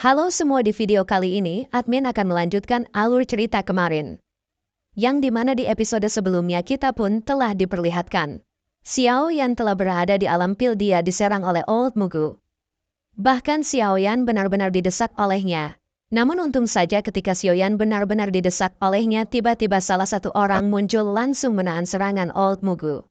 Halo semua, di video kali ini, admin akan melanjutkan alur cerita kemarin. Yang dimana di episode sebelumnya kita pun telah diperlihatkan. Xiao Yan telah berada di alam pil, dia diserang oleh Old Mugu. Bahkan Xiao Yan benar-benar didesak olehnya. Namun untung saja ketika Xiao Yan benar-benar didesak olehnya, tiba-tiba salah satu orang muncul langsung menahan serangan Old Mugu.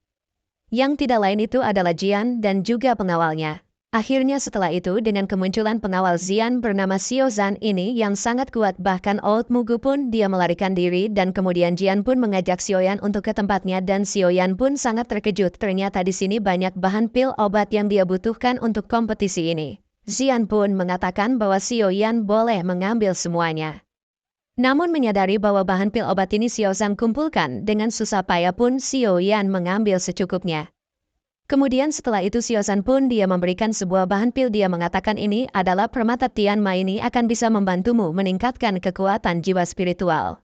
Yang tidak lain itu adalah Jian dan juga pengawalnya. Akhirnya setelah itu dengan kemunculan pengawal Xian bernama Xiao Zhan ini yang sangat kuat, bahkan Old Mugu pun dia melarikan diri dan kemudian Jian pun mengajak Xiao Yan untuk ke tempatnya dan Xiao Yan pun sangat terkejut, ternyata di sini banyak bahan pil obat yang dia butuhkan untuk kompetisi ini. Xian pun mengatakan bahwa Xiao Yan boleh mengambil semuanya. Namun menyadari bahwa bahan pil obat ini Xiao Zhan kumpulkan, dengan susah payah pun Xiao Yan mengambil secukupnya. Kemudian setelah itu Xiao Zhan pun dia memberikan sebuah bahan pil, dia mengatakan ini adalah permata Tianma, ini akan bisa membantumu meningkatkan kekuatan jiwa spiritual.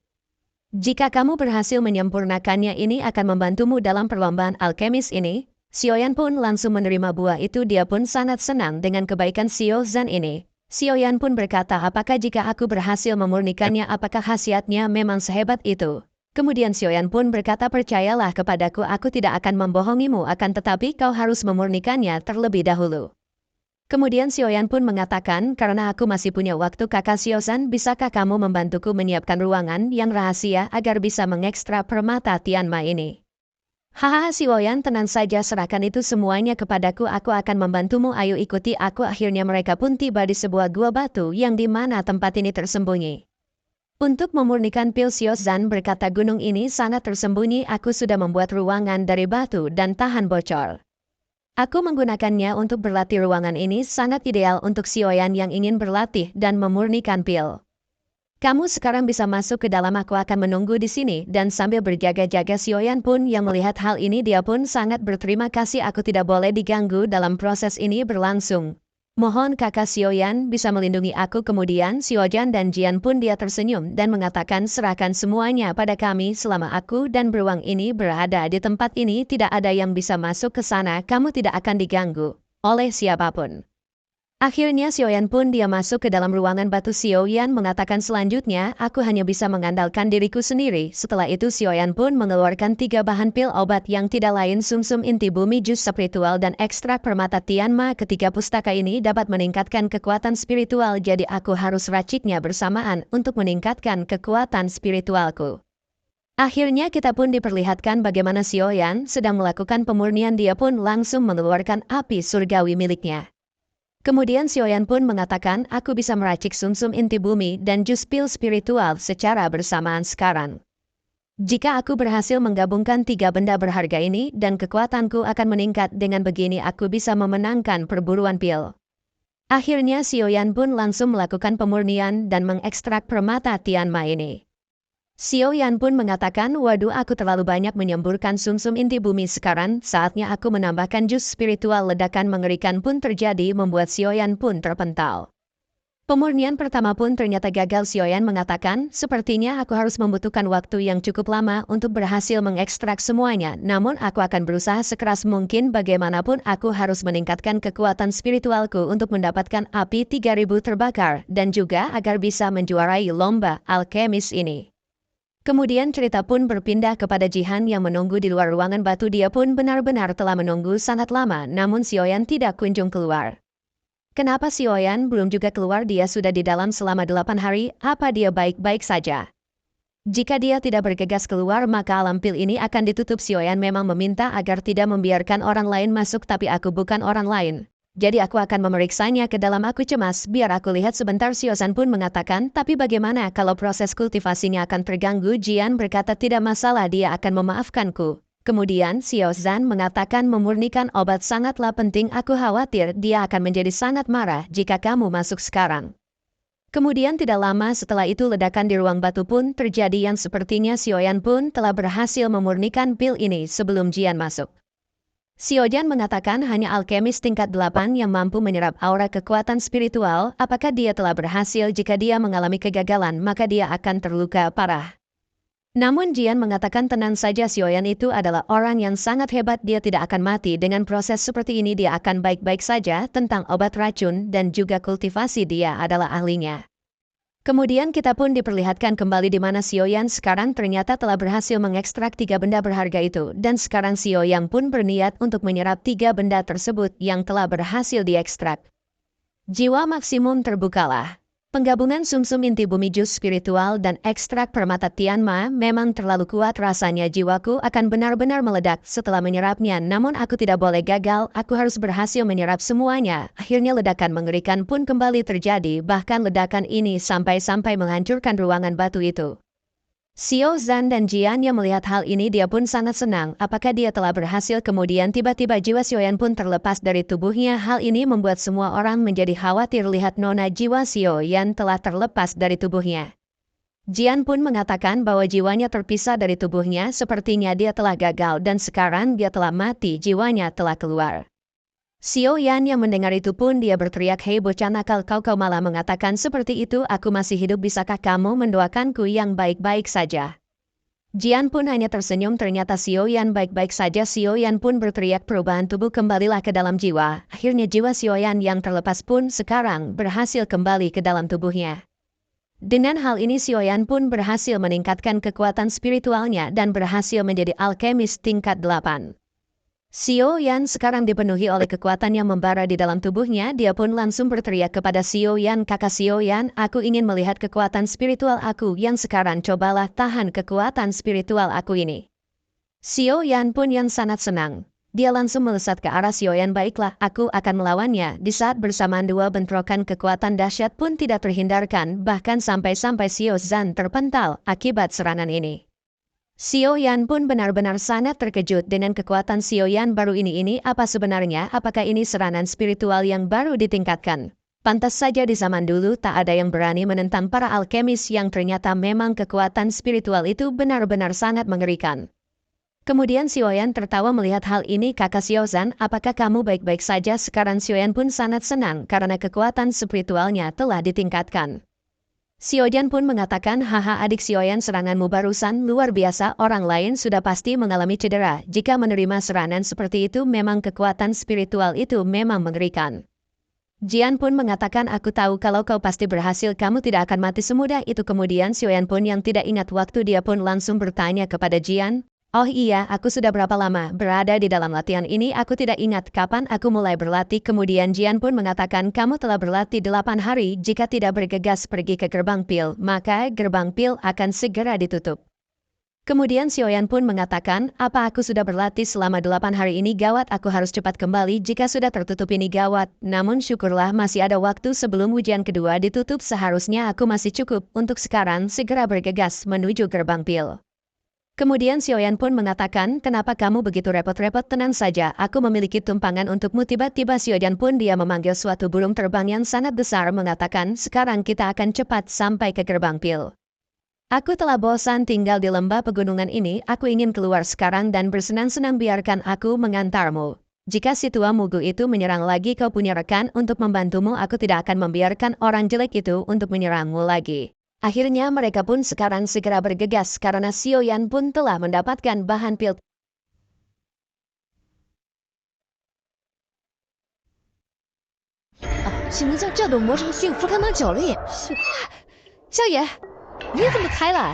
Jika kamu berhasil menyempurnakannya, ini akan membantumu dalam perlombaan alkemis ini. Xiao Yan pun langsung menerima buah itu, dia pun sangat senang dengan kebaikan Xiao Zhan ini. Xiao Yan pun berkata, apakah jika aku berhasil memurnikannya, apakah khasiatnya memang sehebat itu? Kemudian Xiao Yan pun berkata, percayalah kepadaku, aku tidak akan membohongimu, akan tetapi kau harus memurnikannya terlebih dahulu. Kemudian Xiao Yan pun mengatakan, karena aku masih punya waktu kakak Xiao Zhan, bisakah kamu membantuku menyiapkan ruangan yang rahasia agar bisa mengekstra permata Tianma ini? Hahaha Xiao Yan, tenang saja, serahkan itu semuanya kepadaku, aku akan membantumu, ayo ikuti aku. Akhirnya mereka pun tiba di sebuah gua batu yang dimana tempat ini tersembunyi. Untuk memurnikan pil, Xiao Zhan berkata, gunung ini sangat tersembunyi, aku sudah membuat ruangan dari batu dan tahan bocor. Aku menggunakannya untuk berlatih, ruangan ini sangat ideal untuk Xiao Yan yang ingin berlatih dan memurnikan pil. Kamu sekarang bisa masuk ke dalam, aku akan menunggu di sini, dan sambil berjaga-jaga Xiao Yan pun yang melihat hal ini dia pun sangat berterima kasih, aku tidak boleh diganggu dalam proses ini berlangsung. Mohon kakak Xiao Yan bisa melindungi aku. Kemudian Xiao Zhan dan Jian pun dia tersenyum dan mengatakan, serahkan semuanya pada kami, selama aku dan beruang ini berada di tempat ini tidak ada yang bisa masuk ke sana, kamu tidak akan diganggu oleh siapapun. Akhirnya Xiao Yan pun dia masuk ke dalam ruangan batu. Xiao Yan mengatakan, selanjutnya aku hanya bisa mengandalkan diriku sendiri. Setelah itu Xiao Yan pun mengeluarkan 3 bahan pil obat yang tidak lain sumsum inti bumi, jus spiritual dan ekstrak permata Tianma. Ketiga pustaka ini dapat meningkatkan kekuatan spiritual, jadi aku harus raciknya bersamaan untuk meningkatkan kekuatan spiritualku. Akhirnya kita pun diperlihatkan bagaimana Xiao Yan sedang melakukan pemurnian, dia pun langsung mengeluarkan api surgawi miliknya. Kemudian Xiao Yan pun mengatakan, aku bisa meracik sumsum inti bumi dan jus pil spiritual secara bersamaan sekarang. Jika aku berhasil menggabungkan 3 benda berharga ini dan kekuatanku akan meningkat, dengan begini aku bisa memenangkan perburuan pil. Akhirnya Xiao Yan pun langsung melakukan pemurnian dan mengekstrak permata Tianma ini. Xiao Yan pun mengatakan, waduh, aku terlalu banyak menyemburkan sumsum inti bumi, sekarang saatnya aku menambahkan jus spiritual. Ledakan mengerikan pun terjadi membuat Xiao Yan pun terpental. Pemurnian pertama pun ternyata gagal. Xiao Yan mengatakan, sepertinya aku harus membutuhkan waktu yang cukup lama untuk berhasil mengekstrak semuanya, namun aku akan berusaha sekeras mungkin, bagaimanapun aku harus meningkatkan kekuatan spiritualku untuk mendapatkan api 3000 terbakar dan juga agar bisa menjuarai lomba alkemis ini. Kemudian cerita pun berpindah kepada Jihan yang menunggu di luar ruangan batu, dia pun benar-benar telah menunggu sangat lama, namun Xiao Yan tidak kunjung keluar. Kenapa Xiao Yan belum juga keluar? Dia sudah di dalam selama 8 hari, apa dia baik-baik saja? Jika dia tidak bergegas keluar, maka alam pil ini akan ditutup. Xiao Yan memang meminta agar tidak membiarkan orang lain masuk, tapi aku bukan orang lain. Jadi aku akan memeriksanya ke dalam, aku cemas, biar aku lihat sebentar. Xiao Zhan pun mengatakan, tapi bagaimana kalau proses kultivasinya akan terganggu? Jian berkata, tidak masalah, dia akan memaafkanku. Kemudian Xiao Zhan mengatakan, memurnikan obat sangatlah penting, aku khawatir dia akan menjadi sangat marah jika kamu masuk sekarang. Kemudian tidak lama setelah itu ledakan di ruang batu pun terjadi yang sepertinya Xiao Yan pun telah berhasil memurnikan pil ini sebelum Jian masuk. Xiao Zhan mengatakan hanya alkemis tingkat 8 yang mampu menyerap aura kekuatan spiritual, apakah dia telah berhasil? Jika dia mengalami kegagalan maka dia akan terluka parah. Namun Jian mengatakan tenang saja, Xiaoyan itu adalah orang yang sangat hebat, dia tidak akan mati dengan proses seperti ini, dia akan baik-baik saja. Tentang obat racun dan juga kultivasi dia adalah ahlinya. Kemudian kita pun diperlihatkan kembali di mana Xiaoyan sekarang ternyata telah berhasil mengekstrak 3 benda berharga itu, dan sekarang Xiaoyan pun berniat untuk menyerap 3 benda tersebut yang telah berhasil diekstrak. Jiwa maksimum terbukalah. Penggabungan sumsum inti bumi jus spiritual dan ekstrak permata Tianma memang terlalu kuat, rasanya jiwaku akan benar-benar meledak setelah menyerapnya, namun aku tidak boleh gagal, aku harus berhasil menyerap semuanya. Akhirnya ledakan mengerikan pun kembali terjadi, bahkan ledakan ini sampai-sampai menghancurkan ruangan batu itu. Xiao Zhan dan Jian yang melihat hal ini dia pun sangat senang, apakah dia telah berhasil. Kemudian tiba-tiba jiwa Xiaoyan pun terlepas dari tubuhnya, hal ini membuat semua orang menjadi khawatir lihat nona jiwa Xiaoyan telah terlepas dari tubuhnya. Jian pun mengatakan bahwa jiwanya terpisah dari tubuhnya, sepertinya dia telah gagal dan sekarang dia telah mati, jiwanya telah keluar. Xiaoyan yang mendengar itu pun dia berteriak, "Hei bocah nakal, kau malah mengatakan seperti itu, aku masih hidup, bisakah kamu mendoakanku yang baik-baik saja?" Jian pun hanya tersenyum, ternyata Xiaoyan baik-baik saja. Xiaoyan pun berteriak, "Perubahan tubuh kembalilah ke dalam jiwa." Akhirnya jiwa Xiaoyan yang terlepas pun sekarang berhasil kembali ke dalam tubuhnya. Dengan hal ini Xiaoyan pun berhasil meningkatkan kekuatan spiritualnya dan berhasil menjadi alkemis tingkat 8. Xiaoyan sekarang dipenuhi oleh kekuatan yang membara di dalam tubuhnya, dia pun langsung berteriak kepada Xiaoyan, "Kakak Xiaoyan, aku ingin melihat kekuatan spiritual aku yang sekarang, cobalah tahan kekuatan spiritual aku ini." Xiaoyan pun yang sangat senang. Dia langsung melesat ke arah Xiaoyan, "Baiklah, aku akan melawannya." Di saat bersamaan dua bentrokan kekuatan dahsyat pun tidak terhindarkan, bahkan sampai-sampai Xiao Zhan terpental akibat serangan ini. Xiaoyan pun benar-benar sangat terkejut dengan kekuatan Xiaoyan baru ini apa sebenarnya, apakah ini serangan spiritual yang baru ditingkatkan? Pantas saja di zaman dulu tak ada yang berani menentang para alkemis yang ternyata memang kekuatan spiritual itu benar-benar sangat mengerikan. Kemudian Xiaoyan tertawa melihat hal ini, "Kakak Xiaozhan, apakah kamu baik-baik saja?" Sekarang Xiaoyan pun sangat senang karena kekuatan spiritualnya telah ditingkatkan. Xiaoyan pun mengatakan, "Haha adik Xiaoyan, seranganmu barusan luar biasa, orang lain sudah pasti mengalami cedera. Jika menerima serangan seperti itu memang kekuatan spiritual itu memang mengerikan." Jian pun mengatakan, "Aku tahu kalau kau pasti berhasil, kamu tidak akan mati semudah itu." Kemudian Xiaoyan pun yang tidak ingat waktu dia pun langsung bertanya kepada Jian, "Oh iya, aku sudah berapa lama berada di dalam latihan ini? Aku tidak ingat kapan aku mulai berlatih." Kemudian Jian pun mengatakan, "Kamu telah berlatih 8 hari, jika tidak bergegas pergi ke gerbang pil, maka gerbang pil akan segera ditutup." Kemudian Xiaoyan pun mengatakan, "Apa aku sudah berlatih selama 8 hari ini? Gawat, aku harus cepat kembali, jika sudah tertutup ini gawat. Namun syukurlah masih ada waktu sebelum ujian kedua ditutup, seharusnya aku masih cukup untuk sekarang segera bergegas menuju gerbang pil." Kemudian Xiaoyan pun mengatakan, "Kenapa kamu begitu repot-repot? Tenang saja, aku memiliki tumpangan untukmu." Tiba-tiba Xiaoyan pun dia memanggil suatu burung terbang yang sangat besar mengatakan, "Sekarang kita akan cepat sampai ke gerbang pil. Aku telah bosan tinggal di lembah pegunungan ini, aku ingin keluar sekarang dan bersenang-senang, biarkan aku mengantarmu. Jika si tua mugu itu menyerang lagi, kau punya rekan untuk membantumu, aku tidak akan membiarkan orang jelek itu untuk menyerangmu lagi." Akhirnya mereka pun sekarang segera bergegas karena Xiaoyan pun telah mendapatkan bahan pil. 只能将这朵魔神驯服他们9粒。少爷，你怎么开了？